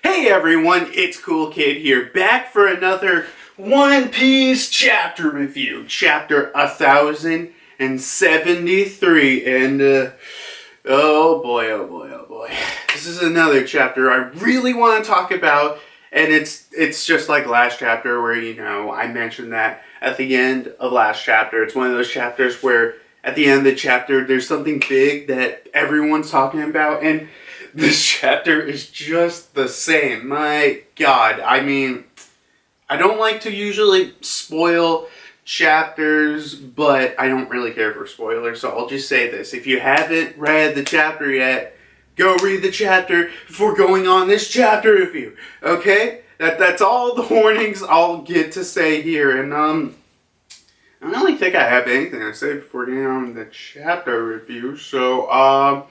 Hey everyone, it's Coolkid here, back for another One Piece chapter review. Chapter 1073, and oh boy, oh boy, oh boy. This is another chapter I really want to talk about, and it's just like last chapter where, I mentioned that at the end of last chapter. It's one of those chapters where at the end of the chapter there's something big that everyone's talking about, and this chapter is just the same. My God. I mean, I don't like to usually spoil chapters, but I don't really care for spoilers, so I'll just say this. If you haven't read the chapter yet, go read the chapter before going on this chapter review. Okay? That's all the warnings I'll get to say here. And I don't really think I have anything to say before getting on the chapter review. So,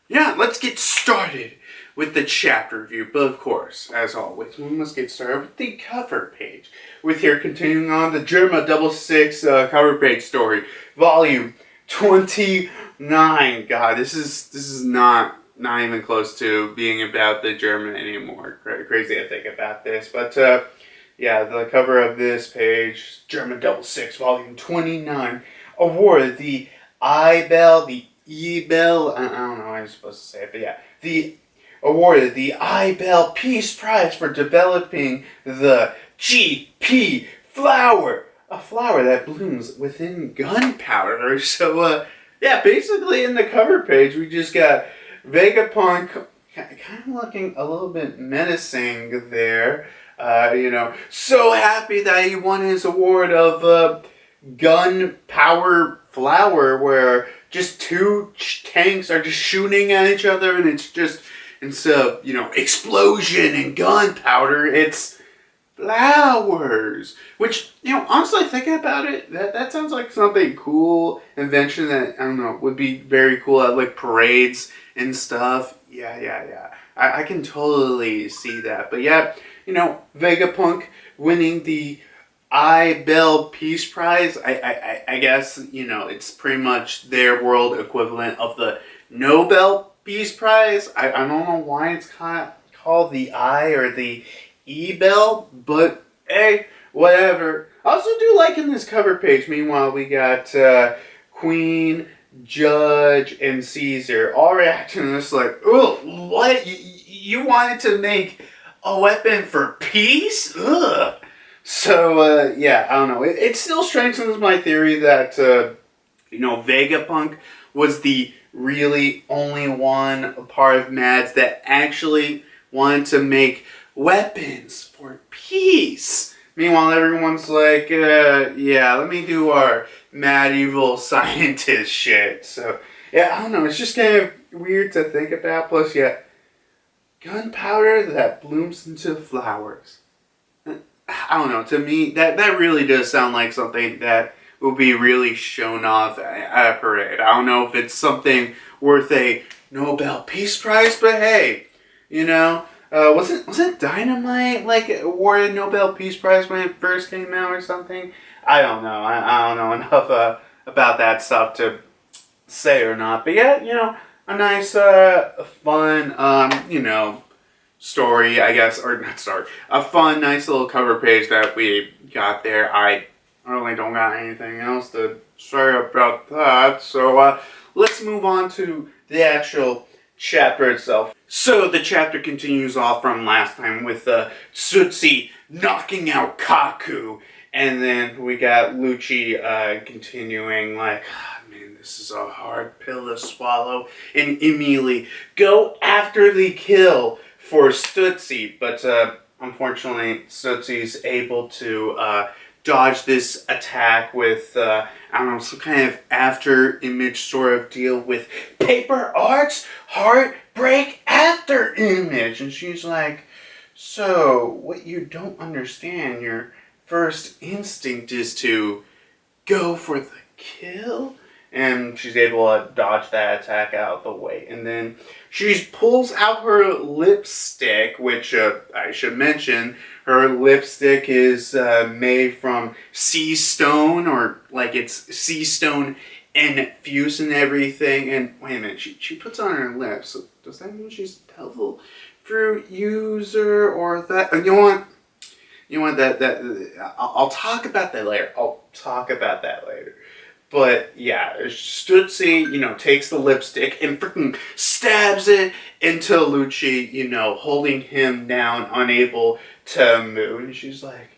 yeah, let's get started with the chapter review. But of course, as always, we must get started with the cover page. With here continuing on the Germa 66 cover page story, volume 29. God, this is not even close to being about the Germa anymore. Crazy to think about this, but yeah, the cover of this page, Germa 66, volume 29, awarded the I-Bell, the E-Bell, I don't know how I'm supposed to say it, but yeah, awarded the I-Bell Peace Prize for developing the GP flower, a flower that blooms within gunpowder. So, yeah, basically in the cover page, we just got Vegapunk kind of looking a little bit menacing there. So happy that he won his award of gunpowder flower, where just two tanks are just shooting at each other, and it's just, instead of, explosion and gunpowder, it's flowers. Which, honestly, thinking about it, that sounds like something cool, invention that, I don't know, would be very cool at, like, parades and stuff. Yeah. I can totally see that. But yeah, Vegapunk winning the I-Bell Peace Prize, I guess, it's pretty much their world equivalent of the Nobel Peace Prize. I don't know why it's called the I or the E-Bell, but hey, whatever. I also do like in this cover page, meanwhile, we got Queen, Judge, and Caesar all reacting to this like, oh, what? You wanted to make a weapon for peace? Ugh. So, yeah, I don't know. It still strengthens my theory that, Vegapunk was the really only one part of Mads that actually wanted to make weapons for peace. Meanwhile, everyone's like, yeah, let me do our mad evil scientist shit. So, yeah, I don't know. It's just kind of weird to think about. Plus, yeah, gunpowder that blooms into flowers. I don't know, to me, that really does sound like something that will be really shown off at a parade. I don't know if it's something worth a Nobel Peace Prize, but hey, wasn't Dynamite, like, awarded Nobel Peace Prize when it first came out or something? I don't know. I don't know enough about that stuff to say or not. But yeah, a nice, fun, story, I guess, or not story, a fun, nice little cover page that we got there. I really don't got anything else to say about that, so let's move on to the actual chapter itself. So the chapter continues off from last time with Stussy knocking out Kaku, and then we got Lucci continuing like, man, this is a hard pill to swallow, and immediately go after the kill for Stussy, but unfortunately Stutsy's able to dodge this attack with, I don't know, some kind of after image sort of deal with paper art's heartbreak after image. And she's like, so what you don't understand, your first instinct is to go for the kill? And she's able to dodge that attack out of the way. And then she pulls out her lipstick, which I should mention, her lipstick is made from sea stone, or like it's sea stone infused and everything. And wait a minute, she puts on her lips. So does that mean she's devil fruit user or that. You know what? I'll talk about that later. But yeah, Stussy, takes the lipstick and freaking stabs it into Lucci, holding him down, unable to move. And she's like,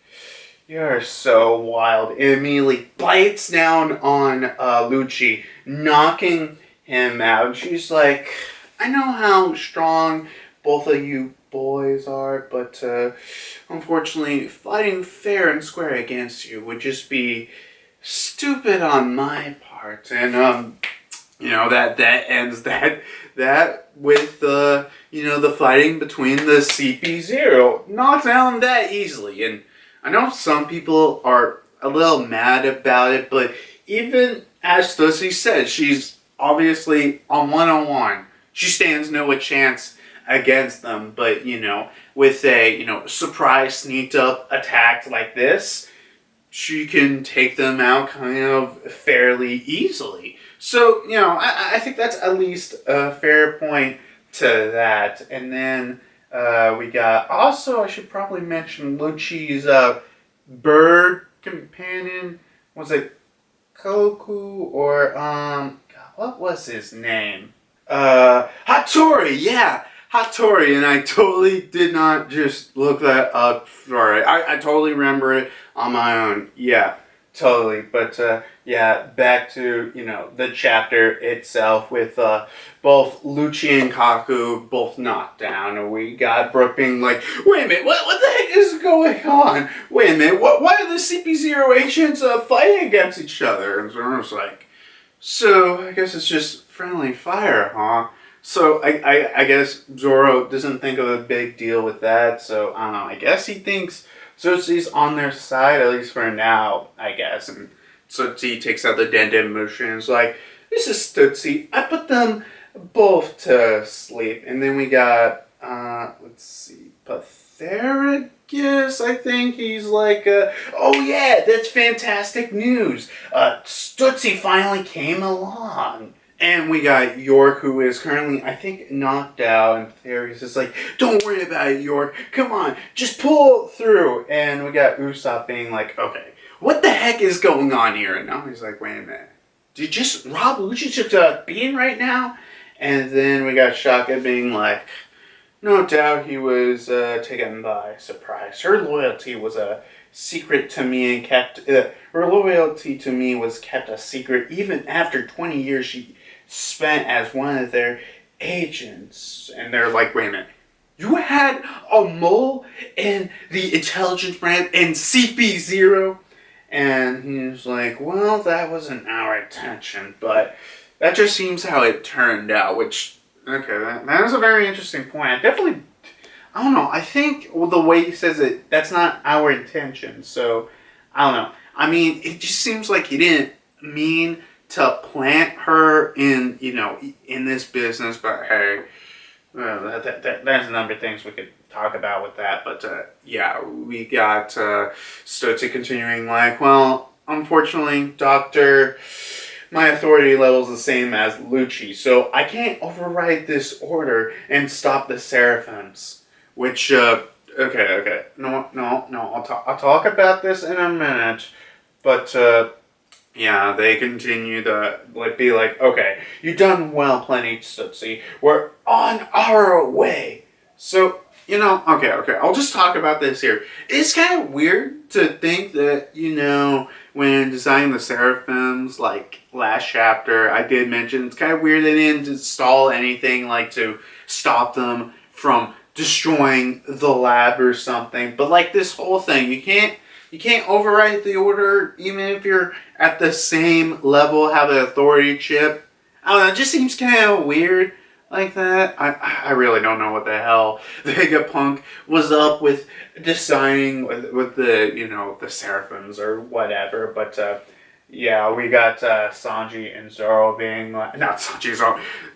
"You're so wild." And immediately bites down on Lucci, knocking him out. And she's like, "I know how strong both of you boys are, but unfortunately, fighting fair and square against you would just be stupid on my part." And that ends that with the fighting between the CP0, knocked down that easily. And I know some people are a little mad about it, but even as Stussy said, she's obviously on 101. She stands no chance against them, but with a surprise sneaked up attack like this, she can take them out kind of fairly easily. So I think that's at least a fair point to that. And then we got, also I should probably mention Lucci's bird companion. Was it Koku or God, what was his name? Hattori, yeah. Hattori, and I totally did not just look that up. Sorry, I totally remember it on my own. Yeah, totally. But yeah, back to the chapter itself with both Lucci and Kaku both knocked down, and we got Brooke being like, "Wait a minute, what the heck is going on? Wait a minute, why are the CP0 agents fighting against each other?" And so I was like, "So I guess it's just friendly fire, huh?" So I guess Zoro doesn't think of a big deal with that. So I don't know. I guess he thinks Tsutsu's on their side, at least for now, I guess. And Tsutsi takes out the Denden Mushin and is like, "This is Stussy. I put them both to sleep." And then we got, let's see, Patheragus, I think. He's like, "Oh yeah, that's fantastic news. Stussy finally came along." And we got York, who is currently, I think, knocked out. And Patheragus is like, "Don't worry about it, York. Come on, just pull through." And we got Usopp being like, "Okay, what the heck is going on here?" And now he's like, "Wait a minute. Did you just rob Lucci's being right now?" And then we got Shaka being like, "No doubt he was taken by surprise. Her loyalty was a secret to me and her loyalty to me was kept a secret even after 20 years she spent as one of their agents." And they're like, "Wait a minute. You had a mole in the intelligence branch in CP0? And he's like, "Well, that wasn't our intention, but that just seems how it turned out." Which, okay, that is a very interesting point. I don't know. I think the way he says it, that's not our intention. So, I don't know. I mean, it just seems like he didn't mean to plant her in, in this business. But hey, there's a number of things we could talk about with that. But yeah, we got Stussy continuing like, "Well, unfortunately, Doctor, my authority level is the same as Lucci, so I can't override this order and stop the Seraphims." Which, okay. No, I'll talk about this in a minute. But, yeah, they continue to be like, "Okay, you've done well plenty, Stussy. We're on our way." So, okay, I'll just talk about this here. It's kind of weird to think that, when designing the Seraphims, like, last chapter, I did mention, it's kind of weird they didn't install anything, like, to stop them from destroying the lab or something. But, like, this whole thing, you can't override the order, even if you're at the same level, have the authority chip. I don't know, it just seems kind of weird like that. I really don't know what the hell Vegapunk was up with designing with the, the Seraphims or whatever. But, yeah, we got Sanji and Zoro being like, not Sanji,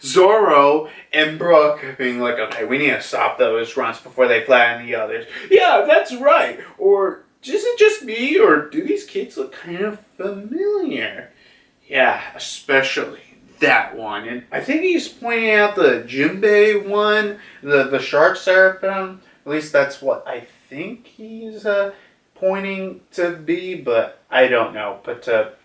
Zoro and Brooke being like, "Okay, we need to stop those runs before they flatten the others." "Yeah, that's right. Or is it just me, or do these kids look kind of familiar?" "Yeah, especially that one. And I think he's pointing out the Jinbei one, the Shark Seraphim. At least that's what I think he's pointing to be, but I don't know. But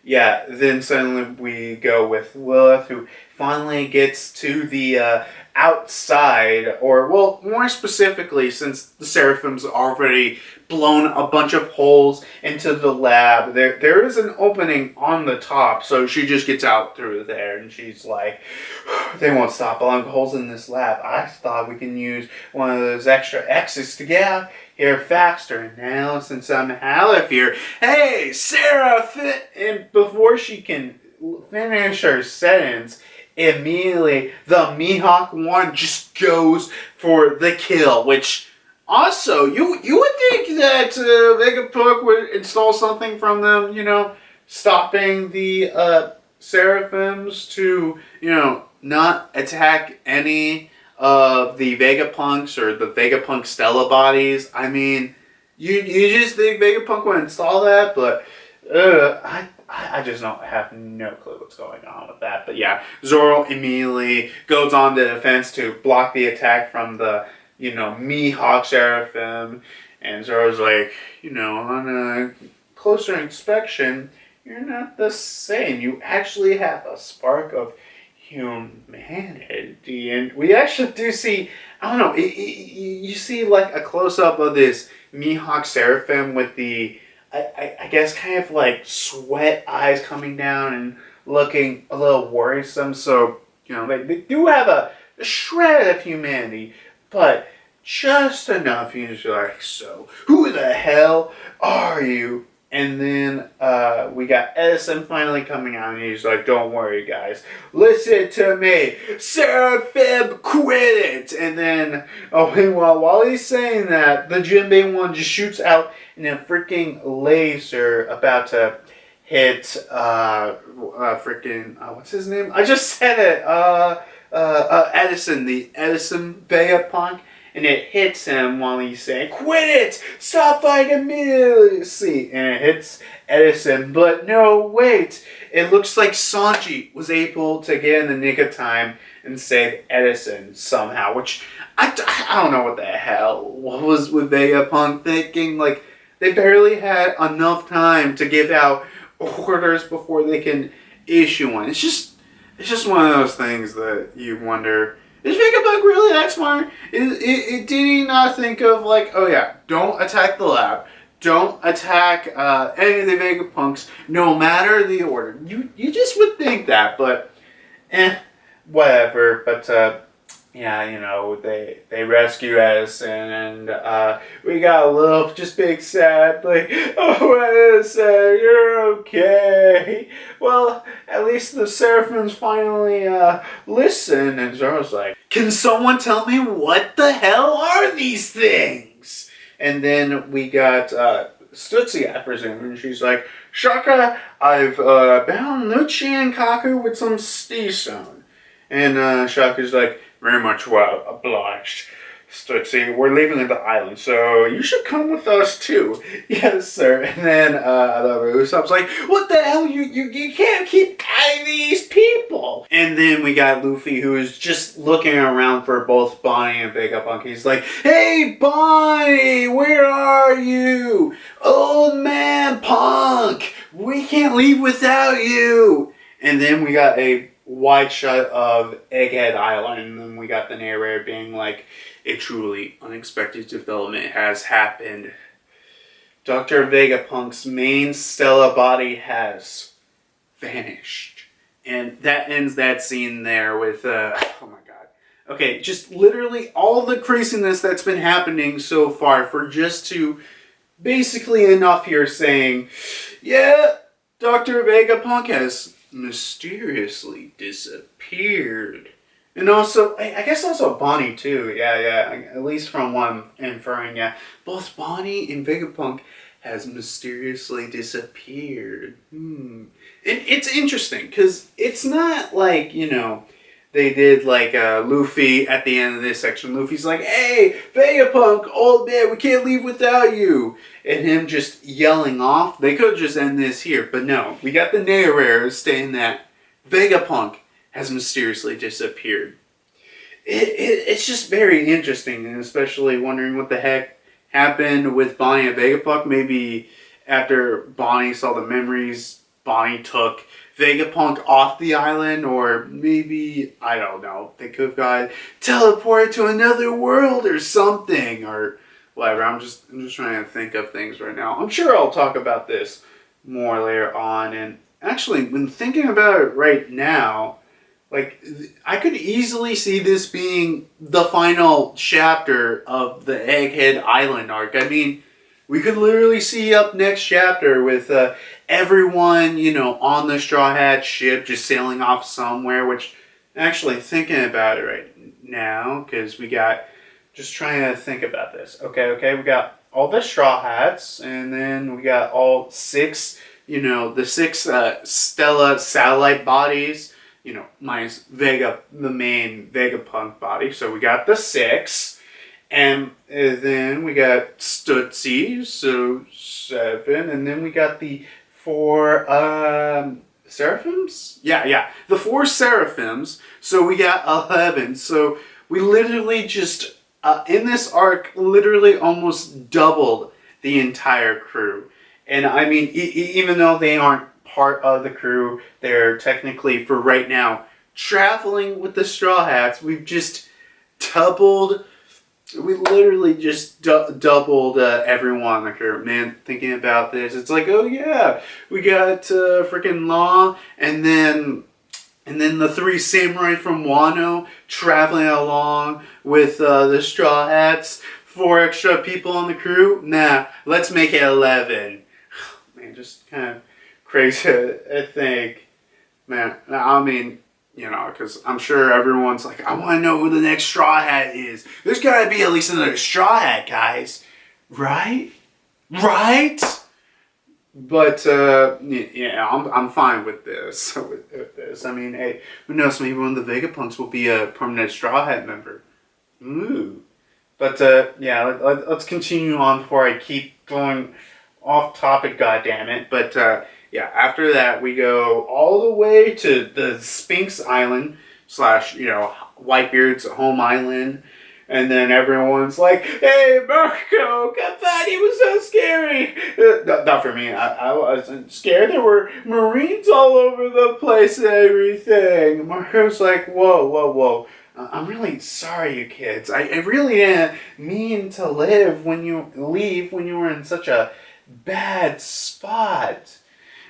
yeah, then suddenly we go with Lilith, who finally gets to the outside, or, well, more specifically, since the Seraphims already blown a bunch of holes into the lab, there is an opening on the top, so she just gets out through there, and she's like, they won't stop blowing holes in this lab. I thought we can use one of those extra X's to get out here faster, and now since I'm out of here, hey, Sarah, and before she can finish her sentence, immediately the Mihawk one just goes for the kill, which also, you would think that Vegapunk would install something from them, you know, stopping the Seraphims to, you know, not attack any of the Vegapunks or the Vegapunk Stella bodies. I mean, you just think Vegapunk would install that, but I just don't have no clue what's going on with that. But yeah, Zoro immediately goes on the defense to block the attack from the, you know, Mihawk Seraphim. And Zoro's like, you know, on a closer inspection, you're not the same. You actually have a spark of humanity. And we actually do see, I don't know, you see like a close-up of this Mihawk Seraphim with the, I guess, kind of like sweat eyes coming down and looking a little worrisome. So, you know, they do have a shred of humanity, but just enough. He's like, so who the hell are you? And then we got Edison finally coming out, and he's like, don't worry, guys. Listen to me. Seraphim, quit it. And then, while he's saying that, the Jinbei one just shoots out in a freaking laser about to hit, what's his name? I just said it. Edison, the Edison Vegapunk. And it hits him while he's saying, quit it! Stop fighting immediately! And it hits Edison. But no, wait. It looks like Sanji was able to get in the nick of time and save Edison somehow. Which, I don't know what the hell was with Vegapunk thinking. Like, they barely had enough time to give out orders before they can issue one. It's just one of those things that you wonder, is Vegapunk really that smart? Did he not think of, like, oh yeah, don't attack the lab, don't attack any of the Vegapunks, no matter the order. You just would think that, but whatever. But yeah, you know, they rescue Edison, and we got a little just big sad, like, oh Edison, you're okay. Well, at least the Seraphims finally listen. And Zoro's like, can someone tell me what the hell are these things? And then we got Stussy, I presume, and she's like, Shaka, I've bound Lucci and Kaku with some stone. And Shaka's like, very much well obliged, Stussy. We're leaving the island, so you should come with us too. Yes, sir. And then the Usopp's like, what the hell? You can't keep adding these people. And then we got Luffy, who is just looking around for both Bonnie and Vegapunk. He's like, hey, Bonnie, where are you? Old man Punk, we can't leave without you. And then we got a wide shot of Egghead Island, and then we got the narrator being like, a truly unexpected development has happened. Dr. Vegapunk's main Stella body has vanished. And that ends that scene there with, oh my god. Okay, just literally all the craziness that's been happening so far for just to basically enough here saying, yeah, Dr. Vegapunk has mysteriously disappeared. And also, I guess also Bonnie too. Yeah, at least from what I'm inferring, yeah. Both Bonnie and Vegapunk has mysteriously disappeared. And it's interesting, because it's not like, you know, they did like Luffy at the end of this section. Luffy's like, hey, Vegapunk, old man, we can't leave without you. And him just yelling off. They could just end this here, but no. We got the narrator saying that Vegapunk has mysteriously disappeared. It's just very interesting, and especially wondering what the heck happened with Bonnie and Vegapunk. Maybe after Bonnie saw the memories, Bonnie took Vegapunk off the island, or maybe, I don't know, they could have got teleported to another world or something, or whatever. I'm just trying to think of things right now. I'm sure I'll talk about this more later on, and actually, when thinking about it right now, like, I could easily see this being the final chapter of the Egghead Island arc. I mean, we could literally see up next chapter with everyone, on the Straw Hat ship just sailing off somewhere, which, actually, thinking about it right now, because we got, just trying to think about this. Okay, we got all the Straw Hats, and then we got all six, the six Stella satellite bodies, minus Vega, the main Vegapunk body. So we got the six. And then we got Stussy, so 7. And then we got the 4 Seraphims? Yeah. The 4 Seraphims. So we got 11. So we literally just, in this arc, literally almost doubled the entire crew. And I mean, even though they aren't part of the crew, they're technically, for right now, traveling with the Straw Hats. We've just doubled, we literally just doubled everyone on the crew. Man, thinking about this, it's like, oh yeah, we got freaking Law, and then the 3 samurai from Wano traveling along with the Straw Hats. 4 extra people on the crew. Nah, let's make it 11. Man, just kind of crazy, I think. Man, I mean, because I'm sure everyone's like, I want to know who the next Straw Hat is. There's got to be at least another Straw Hat, guys. Right? But, yeah, I'm fine with this. with this. I mean, hey, who knows, maybe one of the Vegapunks will be a permanent Straw Hat member. Ooh. But, yeah, let's continue on before I keep going off topic, goddammit. But, yeah, after that, we go all the way to the Sphinx Island / Whitebeard's home island. And then everyone's like, hey, Marco, I thought he was so scary. Not for me. I wasn't scared. There were Marines all over the place and everything. Marco's like, whoa. I'm really sorry, you kids. I really didn't mean to leave when you were in such a bad spot.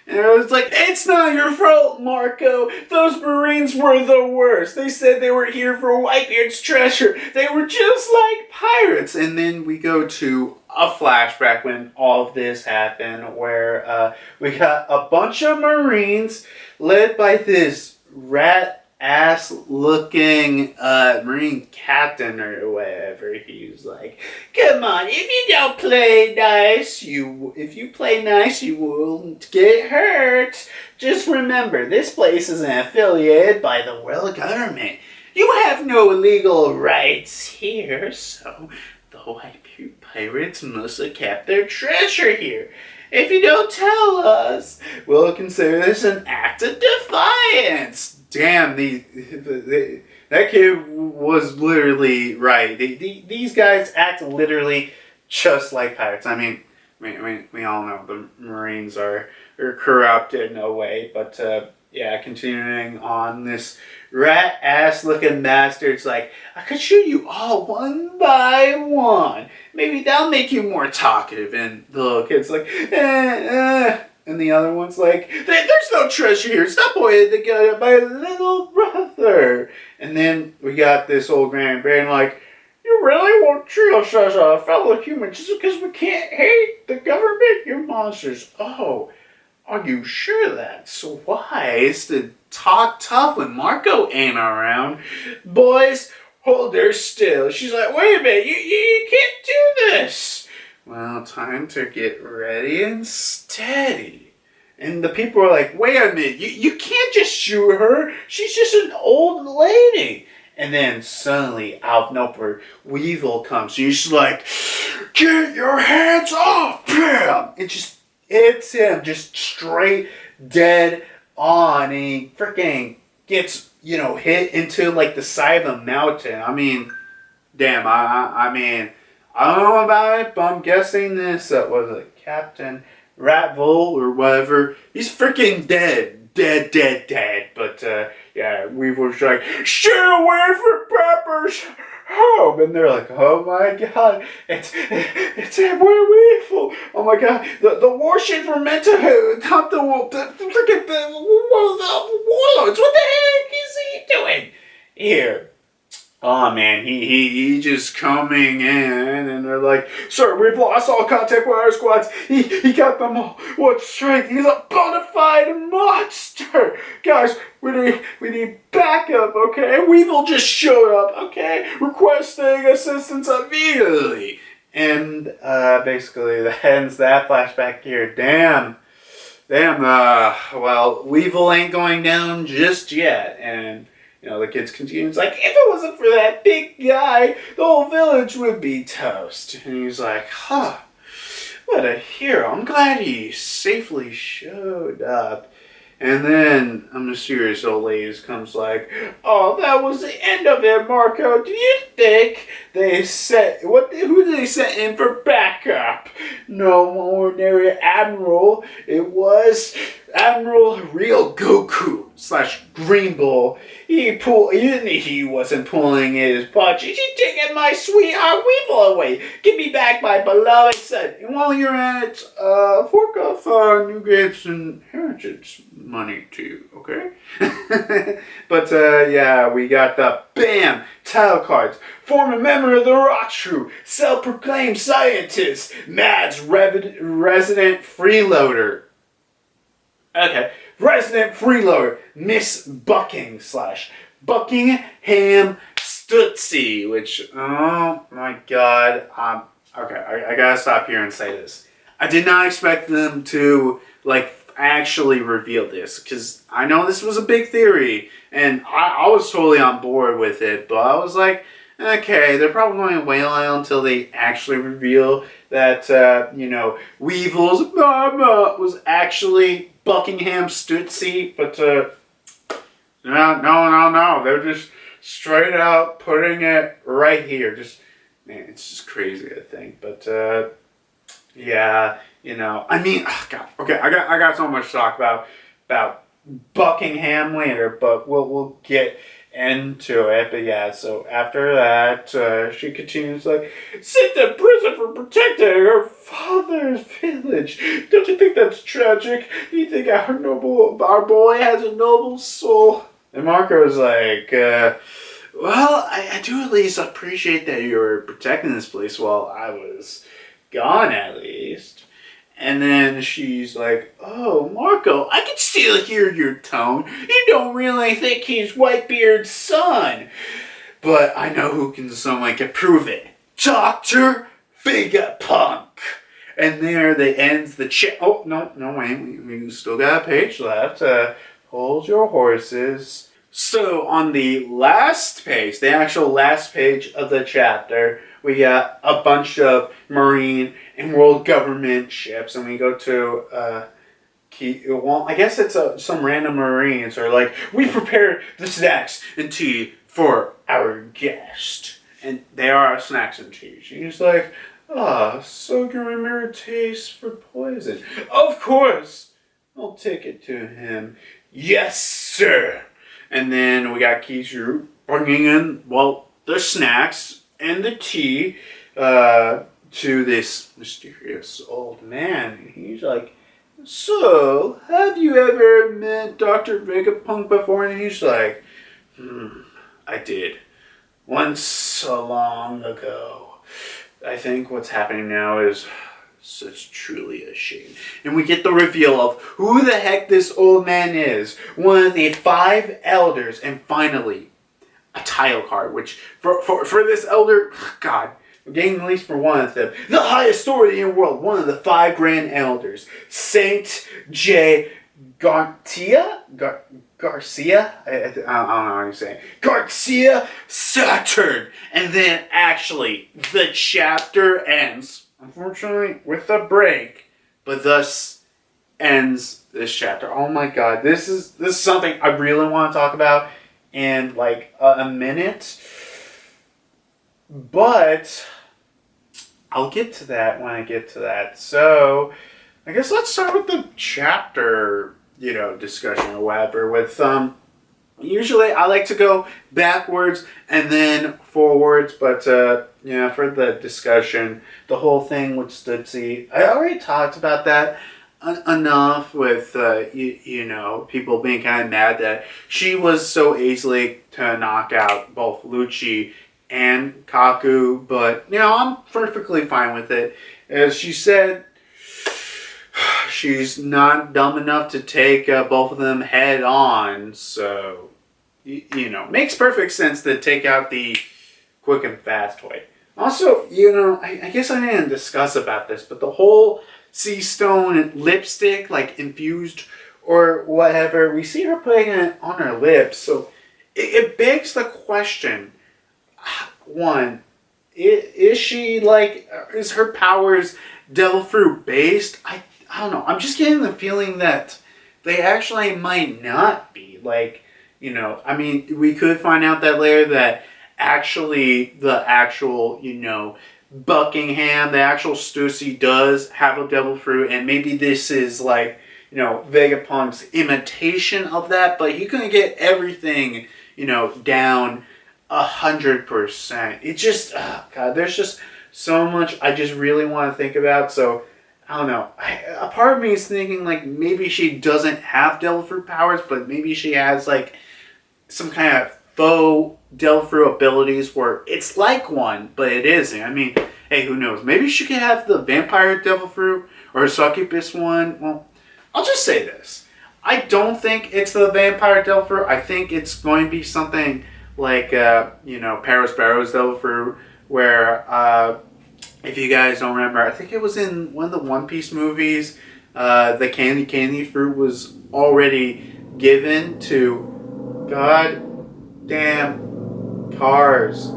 And I was like, it's not your fault, Marco. Those Marines were the worst. They said they were here for Whitebeard's treasure. They were just like pirates. And then we go to a flashback when all of this happened, where we got a bunch of Marines led by this rat-ass looking Marine captain or whatever. He was like, come on, if you don't play nice, if you play nice, you won't get hurt. Just remember, this place isn't affiliated by the world government. You have no legal rights here, so the Whitebeard pirates must have kept their treasure here. If you don't tell us, we'll consider this an act of defiance. Damn, that kid was literally right. These guys act literally just like pirates. I mean, we all know the Marines are corrupt in a way, but yeah, continuing on, this rat-ass looking bastard's like, I could shoot you all one by one. Maybe that'll make you more talkative. And the little kid's like, And the other one's like, there's no treasure here. Stop pointing the gun at my little brother. And then we got this old grandparent like, you really won't treat us as a fellow human just because we can't hate the government? You're monsters. Oh, are you sure that's wise to talk tough when Marco ain't around? Boys, hold her still. She's like, wait a minute, you can't do this. Well, time to get ready and steady. And the people are like, wait a minute, you can't just shoot her. She's just an old lady. And then suddenly, out of nowhere, Weevil comes. And she's like, get your hands off him! It just hits him just straight dead on, and he freaking gets, hit into like the side of the mountain. I mean, damn, I mean, I don't know about it, but I'm guessing this, was it Captain Ratvol or whatever, he's freaking dead. Dead. But, yeah, Weevil's like, stay away from Pepper's home. And they're like, oh my god, it's Weevil. Oh my god, the warships were meant to top the freaking warlords. What the heck is he doing here? Oh man, he just coming in, and they're like, sir, we've lost all contact with our squads. He got them all. What strength? He's a bona fide monster. Guys, we need backup, okay? Weevil just showed up, okay? Requesting assistance immediately. And basically that ends that flashback here. Damn, well, Weevil ain't going down just yet. And the kids continue. It's like, if it wasn't for that big guy, the whole village would be toast. And he's like, what a hero. I'm glad he safely showed up. And then a mysterious old lady comes like, oh, that was the end of it, Marco. Do you think who did they set in for backup? No ordinary admiral. It was Admiral Real Goku / Green Bull. He wasn't pulling his punches. He's taking my sweetheart Weevil away. Give me back my beloved son. And while you're at it, fork off new gifts and heritage money too, okay? But yeah, we got the BAM! Title cards. Former member of the Rock Crew. Self-proclaimed scientist. Mad's resident freeloader. Okay. Resident freeloader, Miss Bucking / Buckingham Stussy, which, oh my god, okay, I gotta stop here and say this. I did not expect them to, actually reveal this, because I know this was a big theory, and I was totally on board with it, but I was like, okay, they're probably going to wait a while until they actually reveal that, Weevil's mama was actually Buckingham Stussy, but, no, they're just straight out putting it right here. Man, it's just crazy, I think, but, yeah, I mean, oh god, okay, I got so much to talk about Buckingham later, but we'll get into it. But yeah, so after that, she continues like, sent to prison for protecting her father's village. Don't you think that's tragic? Do you think our boy has a noble soul? And Marco's like, well, I do at least appreciate that you were protecting this place while I was gone, at least. And then she's like, oh, Marco, I can still hear your tone. You don't really think he's Whitebeard's son. But I know who can prove it. Dr. Vegapunk. And there they ends the chat. Oh, no, wait. We still got a page left. Hold your horses. So on the last page, the actual last page of the chapter, we got a bunch of Marine and world government ships, and we go to, I guess it's some random Marines are like, we prepared the snacks and tea for our guest. And they are snacks and tea. She's like, so you remember taste for poison. Of course, I'll take it to him. Yes, sir. And then we got Kichu bringing in, the snacks and the tea to this mysterious old man. And he's like, so, have you ever met Dr. Vegapunk before? And he's like, I did. Once so long ago. I think what's happening now is such truly a shame. And we get the reveal of who the heck this old man is. One of the 5 elders. And finally, a title card. Which, for this elder, God, we're getting at least for one of them. The highest authority in the world. One of the 5 grand elders. Saint J. Garcia? I don't know how you say it. Garcia Saturn. And then actually, the chapter ends, unfortunately, with a break. But thus ends this chapter. Oh my god, this is something I really want to talk about in like a minute, but I'll get to that when I get to that. So I guess let's start with the chapter, discussion or whatever. With usually I like to go backwards and then forwards, but for the discussion, the whole thing with Stussy, I already talked about that enough with people being kind of mad that she was so easily to knock out both Lucci and Kaku, but I'm perfectly fine with it. As she said, she's not dumb enough to take both of them head on, so makes perfect sense to take out the quick and fast way. Also, I guess I didn't discuss about this, but the whole sea stone lipstick, like infused or whatever, we see her putting it on her lips, so it begs the question. One, is her powers devil fruit based? I don't know. I'm just getting the feeling that they actually might not be. We could find out that later that actually the actual, Buckingham, the actual Stussy does have a devil fruit, and maybe this is Vegapunk's imitation of that, but he couldn't get everything, down 100%. It just, God, there's just so much I just really want to think about. So I don't know. A part of me is thinking maybe she doesn't have devil fruit powers, but maybe she has some kind of faux devil fruit abilities where it's like one, but it isn't. I mean, hey, who knows? Maybe she could have the vampire devil fruit or a succubus one. Well, I'll just say this. I don't think it's the vampire devil fruit. I think it's going to be something like, Paris Barrow's devil fruit, where, if you guys don't remember, I think it was in one of the One Piece movies, the candy fruit was already given to goddamn cars.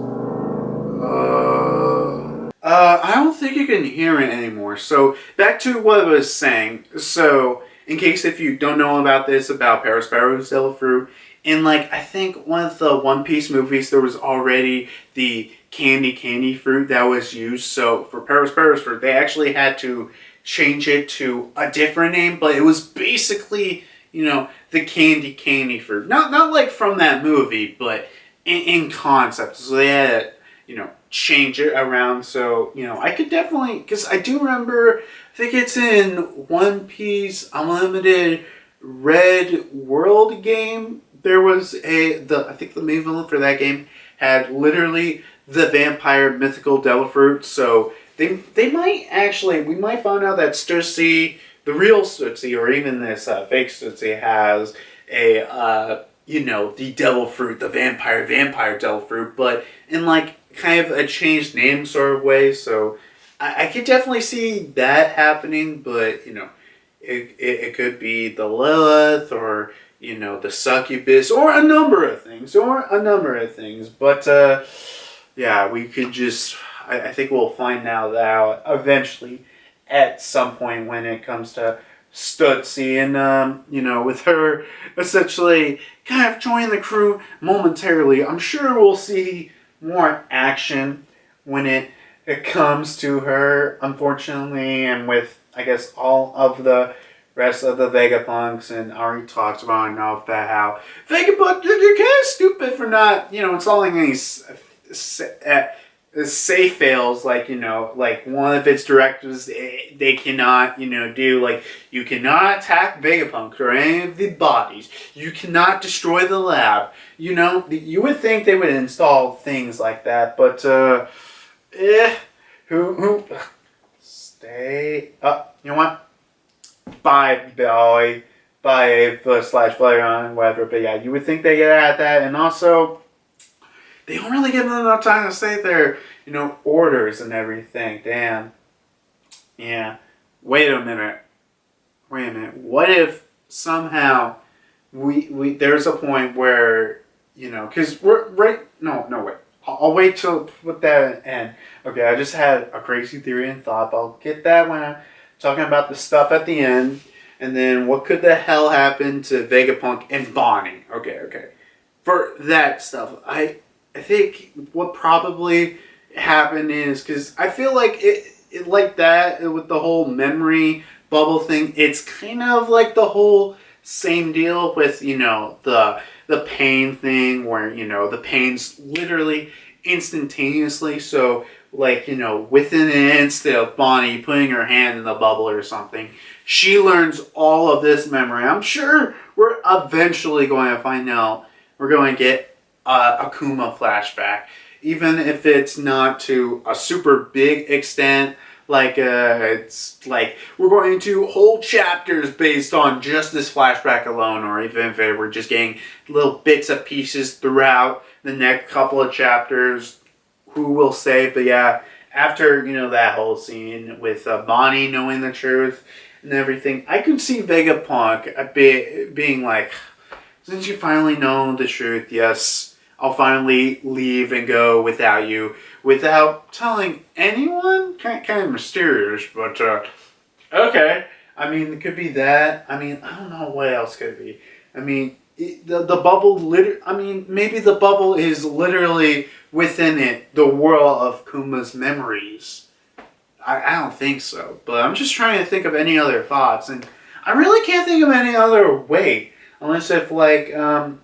I don't think you can hear it anymore. So back to what I was saying. So in case if you don't know about this, about Paris Barrow's devil fruit, in I think one of the One Piece movies, there was already the candy fruit that was used. So for Paris fruit, they actually had to change it to a different name, but it was basically, the candy fruit. Not from that movie, but in concept. So they had to, change it around. So, I could definitely, because I do remember, I think it's in One Piece Unlimited Red World game. There was I think the main villain for that game had literally the vampire mythical devil fruit. So they might actually, we might find out that Stussy, the real Stussy, or even this fake Stussy, has the devil fruit, the vampire devil fruit, but in kind of a changed name sort of way. So I could definitely see that happening, but it could be the Lilith, or the succubus, or a number of things. But, we could just, I think we'll find out that eventually at some point when it comes to Stussy, and, with her essentially kind of joining the crew momentarily. I'm sure we'll see more action when it comes to her, unfortunately, and with, I guess, all of the rest of the Vegapunks, and I already talked about enough that how Vegapunk, you're kind of stupid for not, installing any safe fails, like one of its directives they cannot, do, you cannot attack Vegapunk or any of the bodies, you cannot destroy the lab, you would think they would install things like that, but, who, stay up, you know what? Bye, boy. Bye, /Flareon, whatever. But yeah, you would think they get at that. And also, they don't really give them enough time to say their, orders and everything. Damn. Yeah. Wait a minute. What if somehow we there's a point where, because we're right. No, wait. I'll wait till put that in. Okay, I just had a crazy theory and thought, but I'll get that when I'm talking about the stuff at the end. And then what could the hell happen to Vegapunk and Bonnie? Okay. For that stuff, I think what probably happened is, because I feel like it like that with the whole memory bubble thing, it's kind of like the whole same deal with, the pain thing where, the pain's literally instantaneously. So, like, within an instant of Bonnie putting her hand in the bubble or something, she learns all of this memory. I'm sure we're eventually going to find out. We're going to get a Akuma flashback, even if it's not to a super big extent. Like, it's like we're going into whole chapters based on just this flashback alone, or even if we're just getting little bits of pieces throughout the next couple of chapters. Who will say? But yeah, after, that whole scene with Bonnie knowing the truth and everything, I could see Vegapunk being like, since you finally know the truth, yes, I'll finally leave and go without you, without telling anyone? Kind of mysterious, but okay. I mean, it could be that. I mean, I don't know what else could it be. I mean, the bubble, maybe the bubble is literally within it the world of Kuma's memories. I don't think so, but I'm just trying to think of any other thoughts, and I really can't think of any other way. Unless if, like,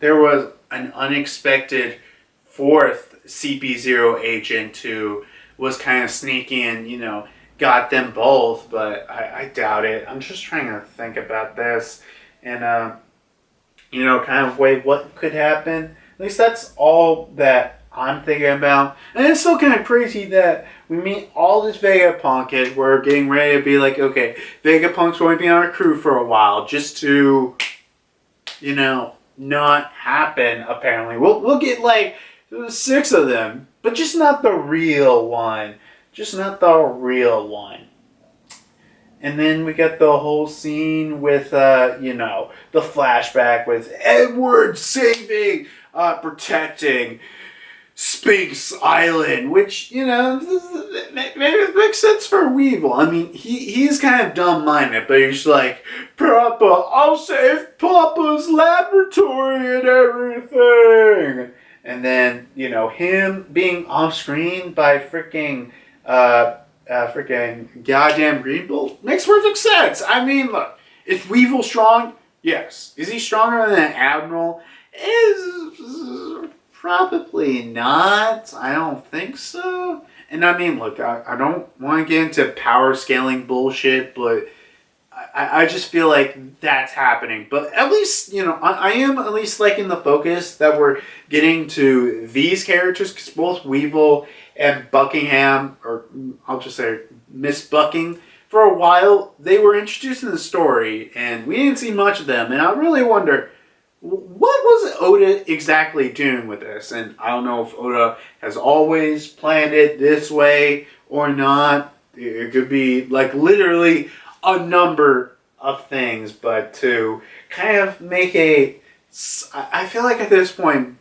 there was an unexpected fourth CP0 agent who was kind of sneaky and, got them both. But I doubt it. I'm just trying to think about this and, kind of weigh what could happen. At least that's all that I'm thinking about. And it's still kind of crazy that we meet all this Vegapunk and we're getting ready to be like, okay, Vegapunk's going to be on our crew for a while just to... not happen, apparently. We'll get, like, 6 of them, but just not the real one. And then we got the whole scene with, the flashback with Edward saving, protecting Sphinx Island, which, maybe makes sense for Weevil. I mean, he's kind of dumb-minded, but he's like, Papa, I'll save Papa's laboratory and everything. And then, him being off-screen by freaking goddamn Greenbolt makes perfect sense. I mean, look, is Weevil strong? Yes. Is he stronger than Admiral? Probably not. I don't think so. And I mean, look, I don't want to get into power scaling bullshit, but I just feel like that's happening. But at least, I am at least liking the focus that we're getting to these characters, because both Weevil and Buckingham, or I'll just say Miss Bucking, for a while, they were introduced in the story, and we didn't see much of them. And I really wonder, what was Oda exactly doing with this? And I don't know if Oda has always planned it this way or not. It could be like literally a number of things, but to kind of make I feel like at this point,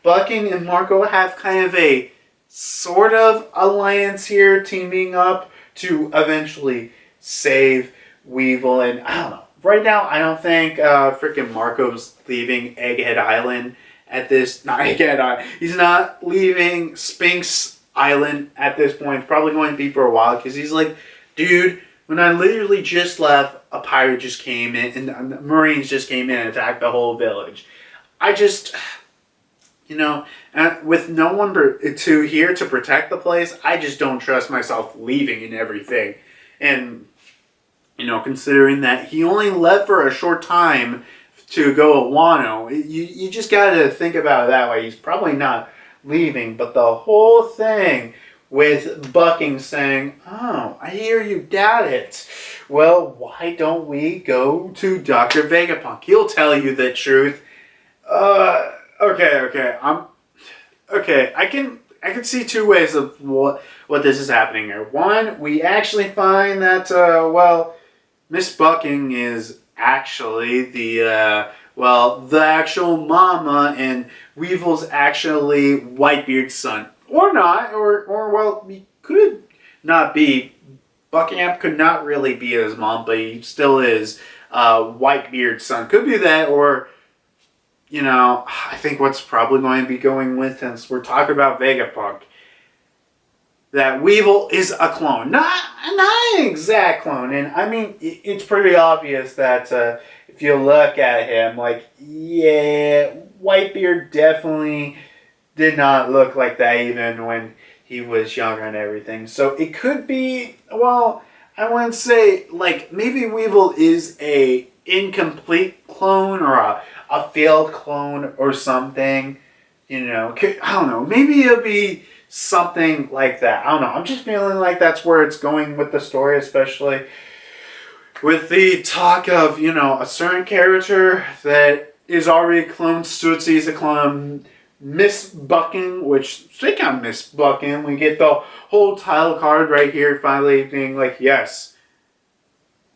Bucking and Marco have kind of a sort of alliance here, teaming up to eventually save Weevil. And I don't know. Right now, I don't think freaking Marco's leaving Egghead Island at this... Not Egghead Island. He's not leaving Sphinx Island at this point. It's probably going to be for a while, because he's like, dude, when I literally just left, a pirate just came in, and the Marines just came in and attacked the whole village. I just... with no one here to protect the place, I just don't trust myself leaving and everything. And... considering that he only left for a short time to go to Wano, you just got to think about it that way. He's probably not leaving, but the whole thing with Bucking saying, oh, I hear you doubt it. Well, why don't we go to Dr. Vegapunk? He'll tell you the truth. Okay. I can see two ways of what this is happening here. One, we actually find that, Miss Bucking is actually the actual mama, and Weevil's actually Whitebeard's son. Or not, or he could not be Buckingham could not really be his mom, but he still is Whitebeard's son. Could be that, or, you know, I think what's probably going to be going with, since we're talking about Vegapunk, that Weevil is a clone. Not an exact clone. And I mean, it's pretty obvious that if you look at him, like, yeah, Whitebeard definitely did not look like that even when he was younger and everything. So it could be, well, I wouldn't say, like, maybe Weevil is a incomplete clone or a failed clone or something. You know, I don't know. Maybe it'll be something like that. I don't know. I'm just feeling like that's where it's going with the story, especially with the talk of, you know, a certain character that is already cloned. Stutsy's a clone. Miss Bucking, which they kind of Miss Bucking. We get the whole title card right here finally being like, yes,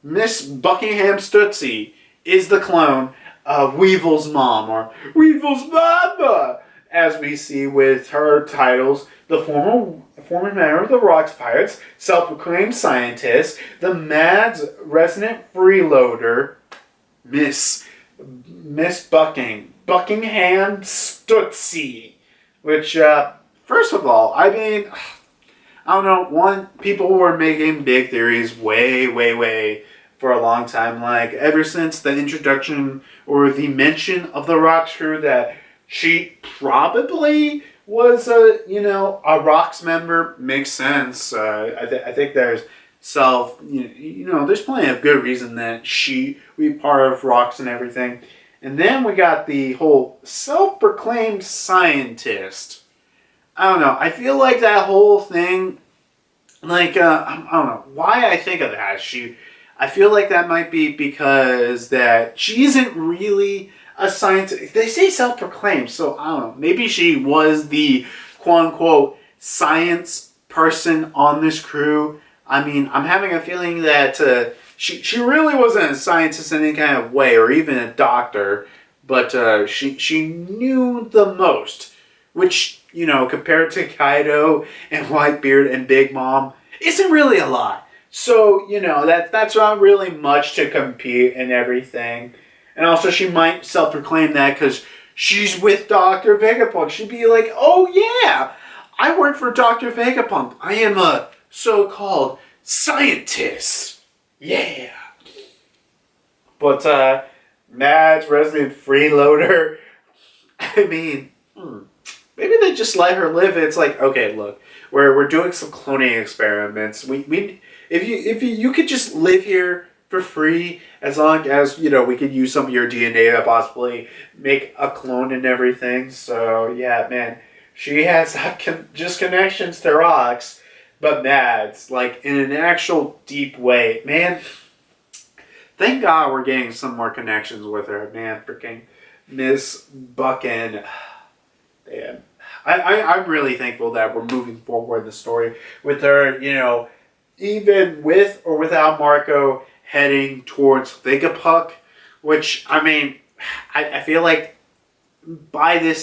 Miss Buckingham Stussy is the clone of Weevil's mom, or Weevil's mama, as we see with her titles: the former member of the Rocks Pirates, self-proclaimed scientist, the Mad's resident freeloader, Miss Buckingham Stussy. Which, first of all, I mean, I don't know. One, people were making big theories way for a long time, like ever since the introduction or the mention of the Rocks crew, that she probably was a Rocks member. Makes sense. I think there's there's plenty of good reason that she would be part of Rocks and everything. And then we got the whole self-proclaimed scientist. I don't know. I feel like that whole thing, like, I don't know why I think of that. I feel like that might be because that she isn't really a scientist. They say self-proclaimed, so I don't know. Maybe she was the quote-unquote science person on this crew. I mean, I'm having a feeling that she really wasn't a scientist in any kind of way, or even a doctor, but she knew the most, which, you know, compared to Kaido and Whitebeard and Big Mom, isn't really a lot. So, you know, that's not really much to compete and everything. And also, she might self-proclaim that because she's with Dr. Vegapunk. She'd be like, oh yeah, I work for Dr. Vegapunk. I am a so-called scientist. Yeah. But, Mad's resident freeloader, I mean, maybe they just let her live. It's like, okay, look, we're doing some cloning experiments. If you could just live here for free, as long as, you know, we could use some of your DNA to possibly make a clone and everything. So, yeah, man, she has just connections to Rocks, but Mad's, like, in an actual deep way. Man, thank God we're getting some more connections with her. Man, freaking Miss Buckin. Damn. I'm really thankful that we're moving forward the story with her, you know, even with or without Marco heading towards Vegapunk, which, I mean, I feel like by the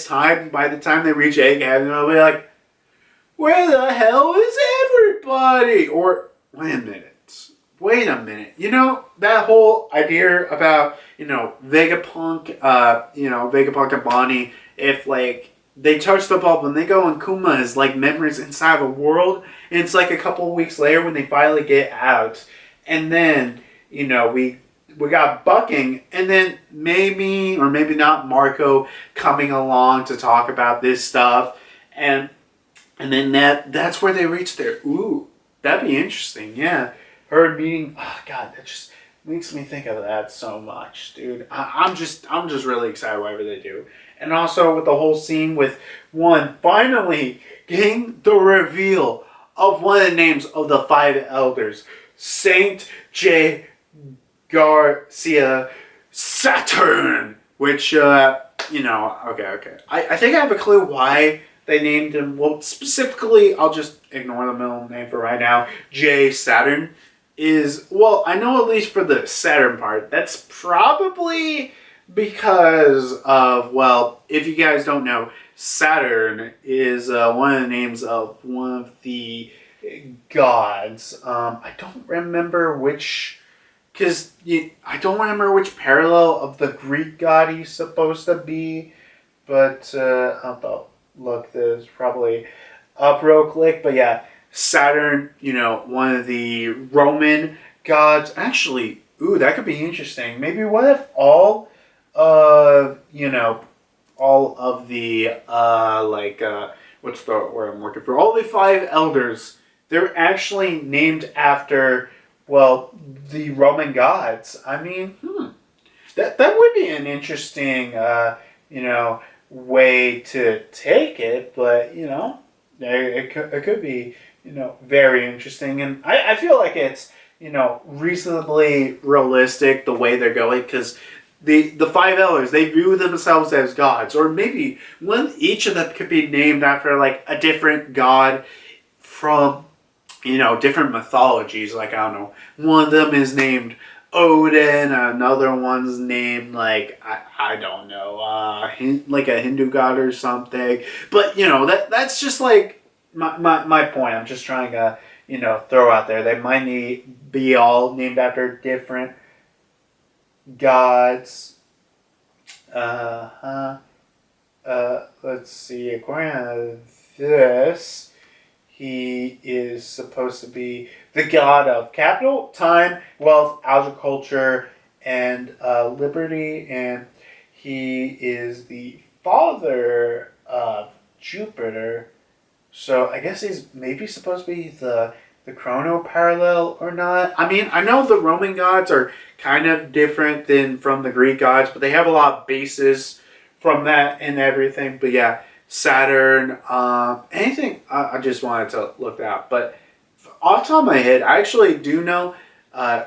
time they reach Egghead, they'll be like, where the hell is everybody? Or, wait a minute. You know, that whole idea about, you know, Vegapunk and Bonnie, if, like, they touch the bulb and they go in Kuma's, like, memories inside the world, and it's like a couple of weeks later when they finally get out, and then, you know, we got Bucking, and then maybe or maybe not Marco coming along to talk about this stuff, and then that's where they reach there. Ooh, that'd be interesting. Yeah, her meeting. Oh God, that just makes me think of that so much, dude. I'm just really excited whatever they do. And also with the whole scene with one finally getting the reveal of one of the names of the 5 elders, Saint J. Garcia Saturn, which, you know, okay. I think I have a clue why they named him. Well, specifically, I'll just ignore the middle name for right now. J. Saturn is, well, I know at least for the Saturn part, that's probably because of, well, if you guys don't know, Saturn is one of the names of one of the gods. I don't remember which, because I don't remember which parallel of the Greek god he's supposed to be, but I'll look this probably up real quick. But yeah, Saturn, one of the Roman gods. Actually, ooh, that could be interesting. Maybe what if all of the what's the word I'm looking for? All the five elders, they're actually named after, well, the Roman gods. I mean, that would be an interesting way to take it, but it could be very interesting, and I feel like it's reasonably realistic the way they're going, because the five elders, they view themselves as gods, or maybe each of them could be named after like a different god from different mythologies. Like, I don't know, one of them is named Odin, another one's named like I don't know, like a Hindu god or something. But that's just like my point. I'm just trying to throw out there. They might be all named after different gods. Let's see. According to this, he is supposed to be the god of capital, time, wealth, agriculture, and liberty, and he is the father of Jupiter. So I guess he's maybe supposed to be the chrono parallel or not. I mean, I know the Roman gods are kind of different than from the Greek gods, but they have a lot of bases from that and everything. But yeah, Saturn, anything, I just wanted to look that up. But off the top of my head, I actually do know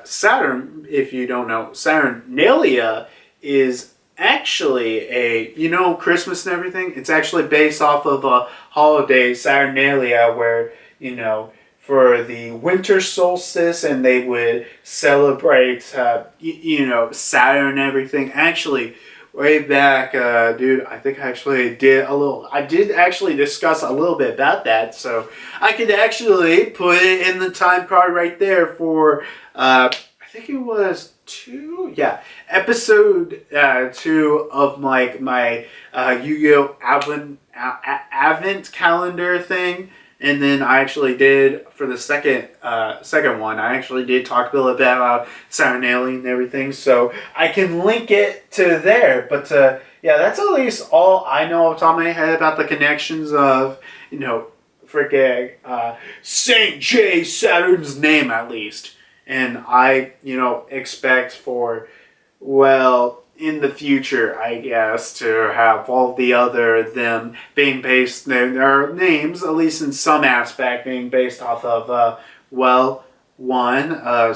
Saturn. If you don't know, Saturnalia is actually Christmas and everything. It's actually based off of a holiday, Saturnalia, where for the winter solstice, and they would celebrate Saturn and everything. Actually, way back, dude, I think I did actually discuss a little bit about that, so I could actually put it in the time card right there for I think it was episode 2 of my Yu-Gi-Oh! Advent calendar thing. And then I actually did, for the second one, I actually did talk a little bit about Saturnalia and everything. So I can link it to there. But that's at least all I know off the top of my head about the connections of, freaking St. J. Saturn's name, at least. And I, expect for, in the future, I guess, to have all the other them being based, their names, at least in some aspect, being based off of,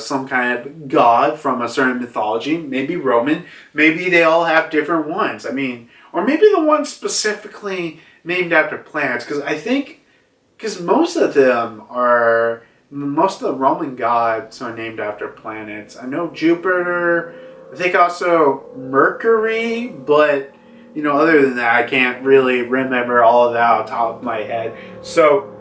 some kind of god from a certain mythology, maybe Roman, maybe they all have different ones. I mean, or maybe the ones specifically named after planets, because most of the Roman gods are named after planets. I know Jupiter, I think also Mercury, but other than that, I can't really remember all of that off the top of my head. So,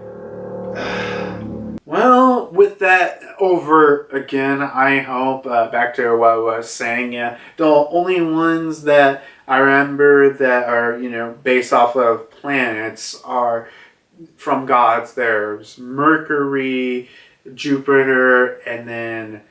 with that over again, I hope, back to what I was saying, the only ones that I remember that are, based off of planets are from gods. There's Mercury, Jupiter, and then,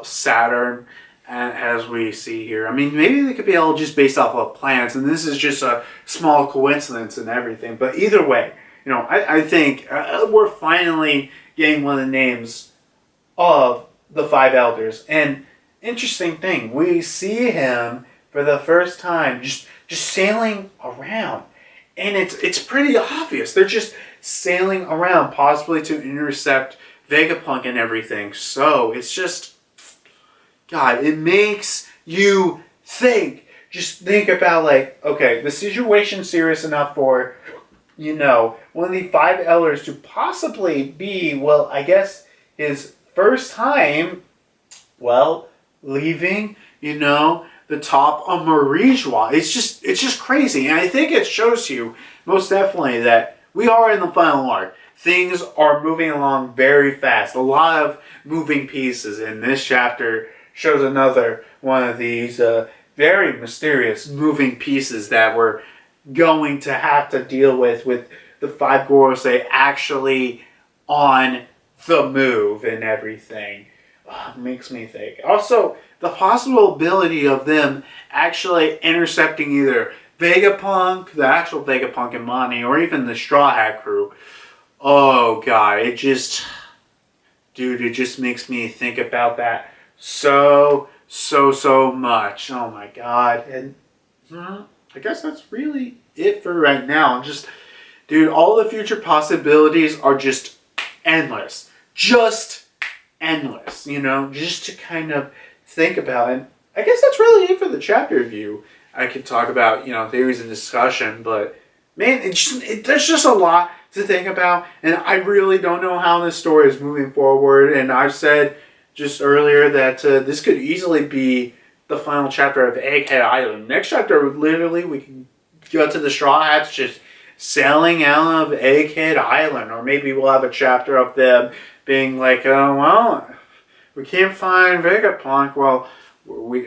Saturn. As we see here, I mean, maybe they could be all just based off of planets, and this is just a small coincidence and everything. But either way, I think we're finally getting one of the names of the five elders. And interesting thing, we see him for the first time just sailing around, and it's pretty obvious. They're just sailing around, possibly to intercept Vegapunk and everything. So it's just, God, it makes you think. Just think about, okay, the situation's serious enough for, one of the five elders to possibly be, I guess, his first time, leaving, the top of Marijwa. It's just crazy. And I think it shows you, most definitely, that we are in the final arc. things are moving along very fast. A lot of moving pieces, and this chapter shows another one of these very mysterious moving pieces that we're going to have to deal with the five Gorosei actually on the move and everything. Makes me think. Also, the possibility of them actually intercepting either Vegapunk, the actual Vegapunk and Monty, or even the Straw Hat crew. Oh god, it just makes me think about that so much. Oh my god. And I guess that's really it for right now. Just, dude, all the future possibilities are just endless. Just endless, you know, just to kind of think about. And I guess that's really it for the chapter review. I could talk about, you know, theories and discussion, but man, there's just a lot to think about, and I really don't know how this story is moving forward. And I've said just earlier that this could easily be the final chapter of Egghead Island. Next chapter, literally, we can go to the Straw Hats just sailing out of Egghead Island, or maybe we'll have a chapter of them being like, oh, well, we can't find Vegapunk. Well,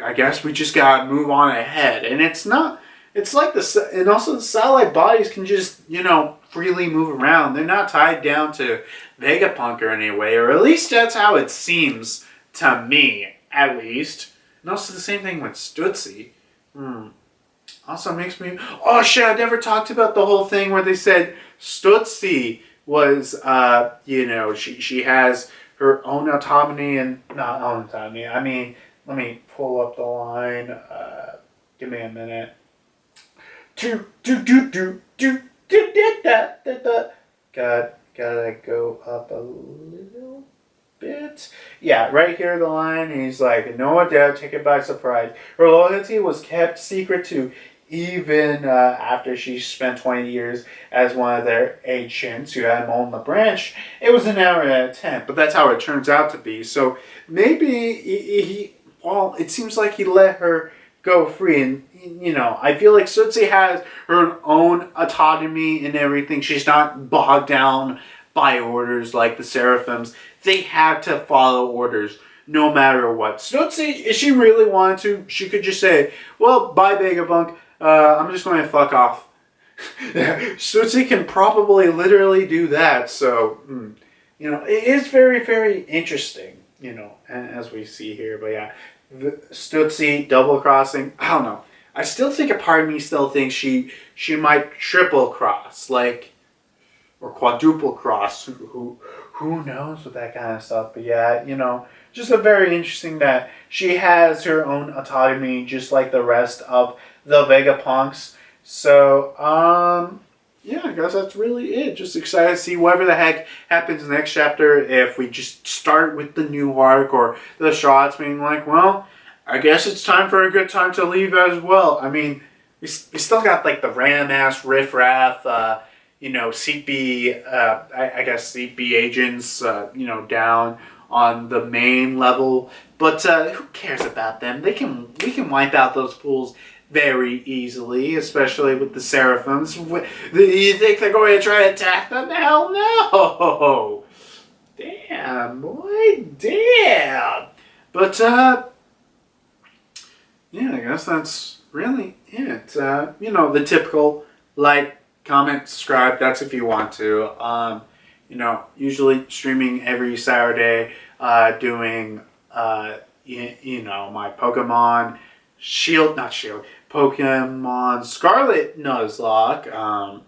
I guess we just gotta move on ahead. And it's not. It's like and also the satellite bodies can just, you know, freely move around. They're not tied down to Vegapunk or any way, or at least that's how it seems to me, at least. And also the same thing with Stussy. Also makes me... Oh shit, I never talked about the whole thing where they said Stussy was, you know, she has her own autonomy and... Not own autonomy, I mean, let me pull up the line. Give me a minute. Gotta go up a little bit. Yeah, right here the line. He's like, no doubt, take it by surprise. Her loyalty was kept secret to even after she spent 20 years as one of their agents who had mown the branch. It was an hour at a time, but that's how it turns out to be. So maybe well, it seems like he let her go free, and you know, I feel like Stussy has her own autonomy and everything. She's not bogged down by orders like the Seraphims. They had to follow orders no matter what. Stussy, if she really wanted to, she could just say, well, bye Vegapunk, I'm just going to fuck off. Stussy can probably literally do that, so, you know, it is very, very interesting, you know, as we see here, but yeah. Stussy double crossing. I don't know. I still think a part of me still thinks she might triple cross, like, or quadruple cross. Who knows with that kind of stuff? But yeah, you know, just a very interesting that she has her own autonomy, just like the rest of the Vegapunks. So yeah, I guess that's really it. Just excited to see whatever the heck happens in the next chapter. If we just start with the new arc, or the shots being like, well, I guess it's time for a good time to leave as well. I mean, we still got like the random ass riffraff, you know, CP, I guess CP agents, you know, down on the main level. But who cares about them? We can wipe out those fools very easily, especially with the Seraphims. Do you think they're going to try to attack them? Hell no! Damn, boy, damn! But, yeah, I guess that's really it. You know, the typical like, comment, subscribe, that's if you want to. You know, usually streaming every Saturday, doing, you know, my Pokemon Pokemon Scarlet Nuzlocke.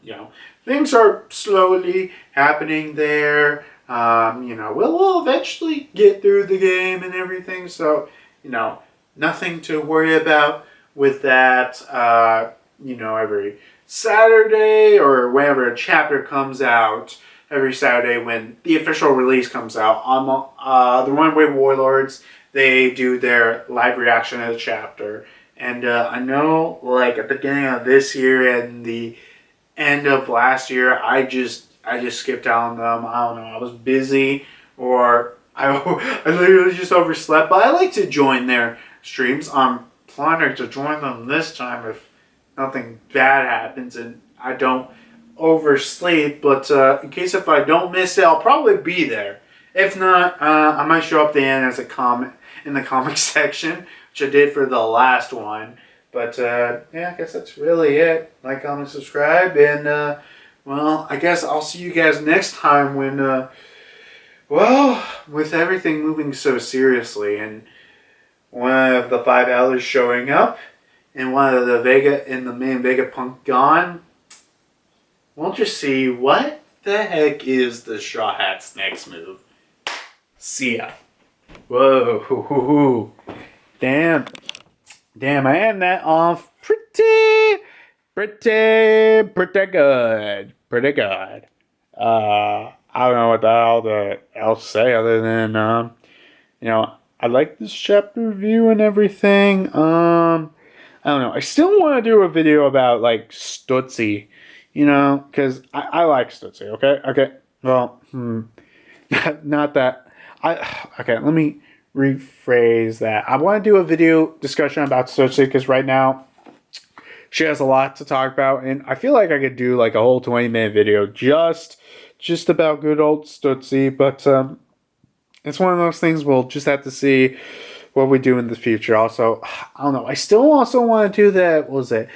You know, things are slowly happening there. You know, we'll eventually get through the game and everything. So, you know, nothing to worry about with that. You know, every Saturday or whenever a chapter comes out, every Saturday when the official release comes out, on the Runaway Warlords, they do their live reaction to the chapter. And I know, like, at the beginning of this year and the end of last year, I just skipped out on them. I don't know, I was busy, or I literally just overslept. But I like to join their streams. I'm planning to join them this time if nothing bad happens and I don't oversleep, but in case if I don't miss it, I'll probably be there. If not, I might show up at the end as a comment in the comic section, which I did for the last one. But yeah, I guess that's really it. Like, comment, subscribe, and well, I guess I'll see you guys next time when well, with everything moving so seriously and one of the 5 Elders showing up and one of the main Vegapunk gone, we'll just see what the heck is the Straw Hat's next move. See ya. Whoa. Damn, I had that off pretty good. I don't know what the hell else to say other than, I like this chapter review and everything. I don't know. I still want to do a video about, like, Stussy, because I like Stussy, okay? Well, not that. Okay, let me rephrase that. I want to do a video discussion about Stussy because right now she has a lot to talk about, and I feel like I could do, like, a whole 20-minute video just about good old Stussy, but it's one of those things we'll just have to see what we do in the future. Also, I don't know. I still also want to do that. What was it?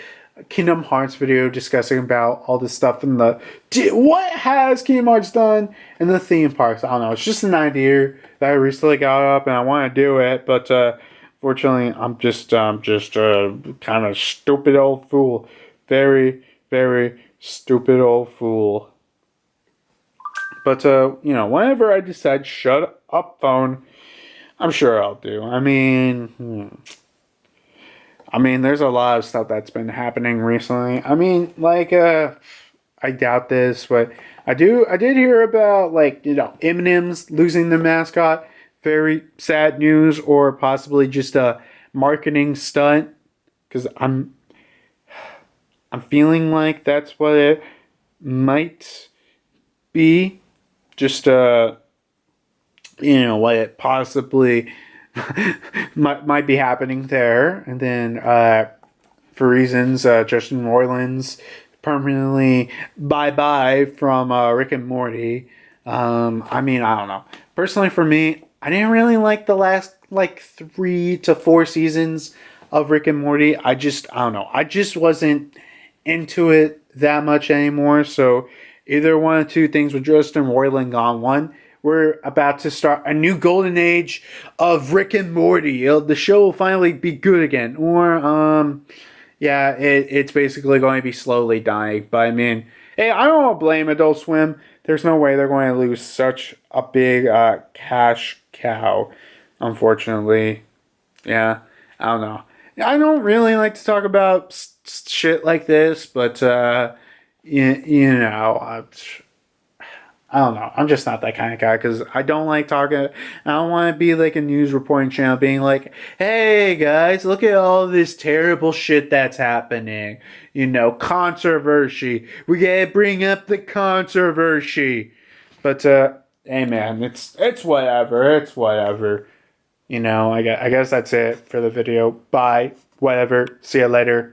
Kingdom Hearts video discussing about all this stuff in what has Kingdom Hearts done in the theme parks. I don't know. It's just an idea that I recently got up and I want to do it, but fortunately, I'm just a kind of stupid old fool. Very, very stupid old fool. But, whenever I decide shut up phone, I'm sure I'll do. I mean, there's a lot of stuff that's been happening recently. I mean, like, I doubt this, but I did hear about, like, M&M's losing their mascot. Very sad news, or possibly just a marketing stunt. Because I'm feeling like that's what it might be. Just, what it possibly might be happening there. And then, for reasons, Justin Roiland's permanently bye-bye from Rick and Morty. I don't know. Personally, for me, I didn't really like the last, 3 to 4 seasons of Rick and Morty. I don't know. I just wasn't into it that much anymore. So either one or two things with Justin Roiland gone. One, we're about to start a new golden age of Rick and Morty. The show will finally be good again. Or, it's basically going to be slowly dying. But hey, I don't blame Adult Swim. There's no way they're going to lose such a big cash cow, unfortunately. Yeah, I don't know. I don't really like to talk about shit like this, but, I don't know. I'm just not that kind of guy because I don't like talking. I don't want to be like a news reporting channel being like, hey guys, look at all this terrible shit that's happening. Controversy. We gotta bring up the controversy. But, hey man, it's whatever. It's whatever. I guess that's it for the video. Bye. Whatever. See you later.